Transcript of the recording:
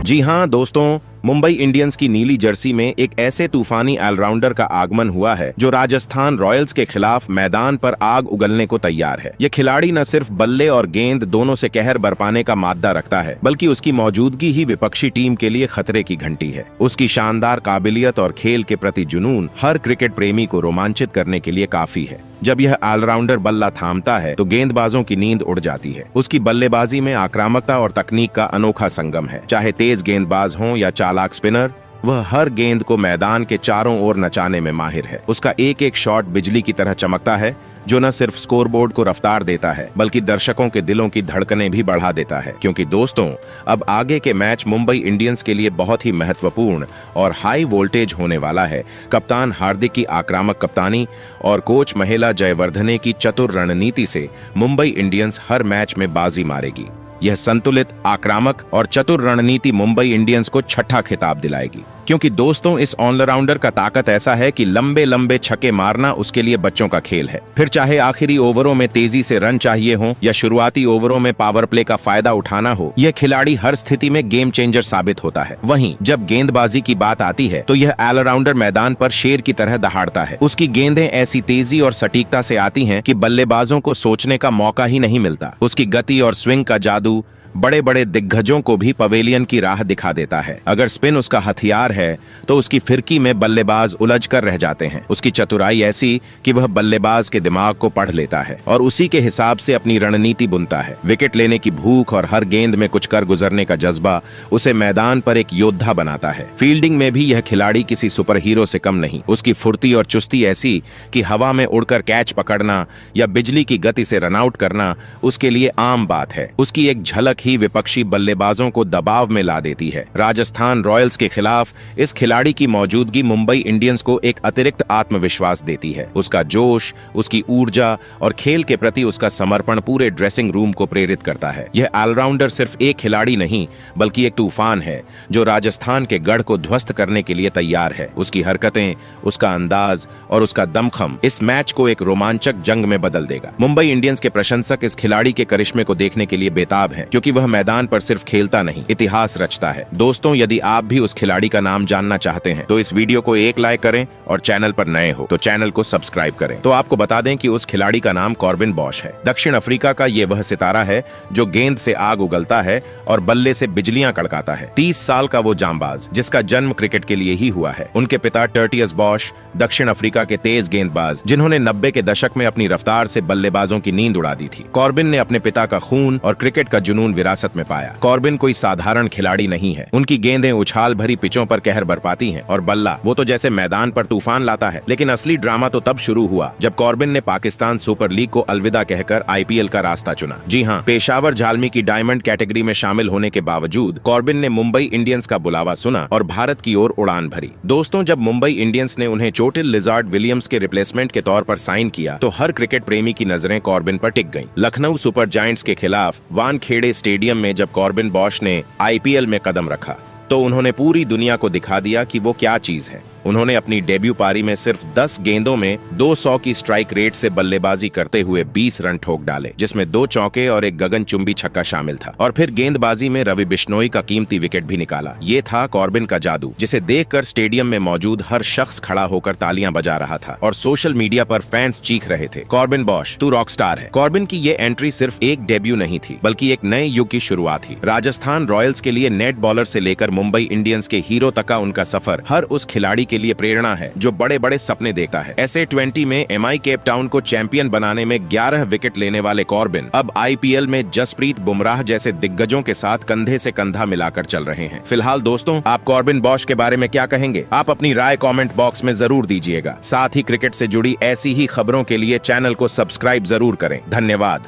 जी हाँ दोस्तों, मुंबई इंडियंस की नीली जर्सी में एक ऐसे तूफानी ऑलराउंडर का आगमन हुआ है जो राजस्थान रॉयल्स के खिलाफ मैदान पर आग उगलने को तैयार है। यह खिलाड़ी न सिर्फ बल्ले और गेंद दोनों से कहर बरपाने का माद्दा रखता है, बल्कि उसकी मौजूदगी ही विपक्षी टीम के लिए खतरे की घंटी है। उसकी शानदार काबिलियत और खेल के प्रति जुनून हर क्रिकेट प्रेमी को रोमांचित करने के लिए काफी है। जब यह ऑलराउंडर बल्ला थामता है तो गेंदबाजों की नींद उड़ जाती है। उसकी बल्लेबाजी में आक्रामकता और तकनीक का अनोखा संगम है। चाहे तेज गेंदबाज हों या चालाक स्पिनर, वह हर गेंद को मैदान के चारों ओर नचाने में माहिर है। उसका एक एक शॉट बिजली की तरह चमकता है, जो न सिर्फ स्कोरबोर्ड को रफ्तार देता है बल्कि दर्शकों के दिलों की धड़कनें भी बढ़ा देता है। क्योंकि दोस्तों, अब आगे के मैच मुंबई इंडियंस के लिए बहुत ही महत्वपूर्ण और हाई वोल्टेज होने वाला है। कप्तान हार्दिक की आक्रामक कप्तानी और कोच महेला जयवर्धने की चतुर रणनीति से मुंबई इंडियंस हर मैच में बाजी मारेगी। यह संतुलित, आक्रामक और चतुर रणनीति मुंबई इंडियंस को छठा खिताब दिलाएगी। क्योंकि दोस्तों, इस ऑलराउंडर का ताकत ऐसा है कि लंबे लंबे छक्के मारना उसके लिए बच्चों का खेल है। फिर चाहे आखिरी ओवरों में तेजी से रन चाहिए हो या शुरुआती ओवरों में पावर प्ले का फायदा उठाना हो, यह खिलाड़ी हर स्थिति में गेम चेंजर साबित होता है। वहीं जब गेंदबाजी की बात आती है तो यह ऑलराउंडर मैदान पर शेर की तरह दहाड़ता है। उसकी गेंदें ऐसी तेजी और सटीकता से आती हैं कि बल्लेबाजों को सोचने का मौका ही नहीं मिलता। उसकी गति और स्विंग का जादू बड़े बड़े दिग्गजों को भी पवेलियन की राह दिखा देता है। अगर स्पिन उसका हथियार है तो उसकी फिरकी में बल्लेबाज उलझ कर रह जाते हैं। उसकी चतुराई ऐसी कि वह बल्लेबाज के दिमाग को पढ़ लेता है और उसी के हिसाब से अपनी रणनीति बुनता है। विकेट लेने की भूख और हर गेंद में कुछ कर गुजरने का जज्बा उसे मैदान पर एक योद्धा बनाता है। फील्डिंग में भी यह खिलाड़ी किसी सुपर हीरो से कम नहीं। उसकी फुर्ती और चुस्ती ऐसी कि हवा में उड़कर कैच पकड़ना या बिजली की गति से रनआउट करना उसके लिए आम बात है। उसकी एक झलक ही विपक्षी बल्लेबाजों को दबाव में ला देती है। राजस्थान रॉयल्स के खिलाफ इस खिलाड़ी की मौजूदगी मुंबई इंडियंस को एक अतिरिक्त आत्मविश्वास देती है। उसका जोश, उसकी ऊर्जा और खेल के प्रति उसका समर्पण पूरे ड्रेसिंग रूम को प्रेरित करता है। यह ऑलराउंडर सिर्फ एक खिलाड़ी नहीं बल्कि एक तूफान है जो राजस्थान के गढ़ को ध्वस्त करने के लिए तैयार है। उसकी हरकतें, उसका अंदाज और उसका दमखम इस मैच को एक रोमांचक जंग में बदल देगा। मुंबई इंडियंस के प्रशंसक इस खिलाड़ी के करिश्मे को देखने के लिए बेताब हैं, क्योंकि वह मैदान पर सिर्फ खेलता नहीं, इतिहास रचता है। दोस्तों, यदि आप भी उस खिलाड़ी का नाम जानना चाहते हैं तो इस वीडियो को एक लाइक करें और चैनल पर नए हो तो चैनल को सब्सक्राइब करें। तो आपको बता दें कि उस खिलाड़ी का नाम कॉर्बिन बॉश है। दक्षिण अफ्रीका का ये वह सितारा है जो गेंद से आग उगलता है और बल्ले से बिजलियां कड़काता है। 30 साल का वो जांबाज जिसका जन्म क्रिकेट के लिए ही हुआ है। उनके पिता टर्टियस बॉश दक्षिण अफ्रीका के तेज गेंदबाज, जिन्होंने 90 के दशक में अपनी रफ्तार से बल्लेबाजों की नींद उड़ा दी थी। कॉर्बिन ने अपने पिता का खून और क्रिकेट का जुनून विरासत में पाया। कॉर्बिन कोई साधारण खिलाड़ी नहीं है। उनकी गेंदें उछाल भरी पिचों पर कहर बरपाती हैं और बल्ला वो तो जैसे मैदान पर तूफान लाता है। लेकिन असली ड्रामा तो तब शुरू हुआ जब कॉर्बिन ने पाकिस्तान सुपर लीग को अलविदा कहकर आईपीएल का रास्ता चुना। जी हाँ, पेशावर झालमी की डायमंड कैटेगरी में शामिल होने के बावजूद कॉर्बिन ने मुंबई इंडियंस का बुलावा सुना और भारत की ओर उड़ान भरी। दोस्तों, जब मुंबई इंडियंस ने उन्हें चोटिल लिजार्ड विलियम्स के रिप्लेसमेंट के तौर पर साइन किया तो हर क्रिकेट प्रेमी की नजरें कॉर्बिन पर टिक गईं। लखनऊ सुपर जायंट्स के खिलाफ वानखेड़े स्टेडियम में जब कॉर्बिन बॉश ने आईपीएल में कदम रखा तो उन्होंने पूरी दुनिया को दिखा दिया कि वो क्या चीज है। उन्होंने अपनी डेब्यू पारी में सिर्फ 10 गेंदों में 200 की स्ट्राइक रेट से बल्लेबाजी करते हुए 20 रन ठोक डाले, जिसमें 2 चौके और एक गगनचुंबी छक्का शामिल था। और फिर गेंदबाजी में रवि बिश्नोई का कीमती विकेट भी निकाला। ये था कॉर्बिन का जादू, जिसे देखकर स्टेडियम में मौजूद हर शख्स खड़ा होकर तालियां बजा रहा था और सोशल मीडिया पर फैंस चीख रहे थे, कॉर्बिन बॉश तू रॉक स्टार है। कॉर्बिन की ये एंट्री सिर्फ एक डेब्यू नहीं थी बल्कि एक नए युग की शुरुआत थी। राजस्थान रॉयल्स के लिए नेट बॉलर से लेकर मुंबई इंडियंस के हीरो तक का उनका सफर हर उस खिलाड़ी के लिए प्रेरणा है जो बड़े बड़े सपने देखता है। ऐसे 20 में एमआई केप टाउन को चैंपियन बनाने में 11 विकेट लेने वाले कॉर्बिन अब आईपीएल में जसप्रीत बुमराह जैसे दिग्गजों के साथ कंधे से कंधा मिलाकर चल रहे हैं। फिलहाल दोस्तों, आप कॉर्बिन बॉश के बारे में क्या कहेंगे? आप अपनी राय कमेंट बॉक्स में जरूर दीजिएगा। साथ ही क्रिकेट से जुड़ी ऐसी ही खबरों के लिए चैनल को सब्सक्राइब जरूर करें। धन्यवाद।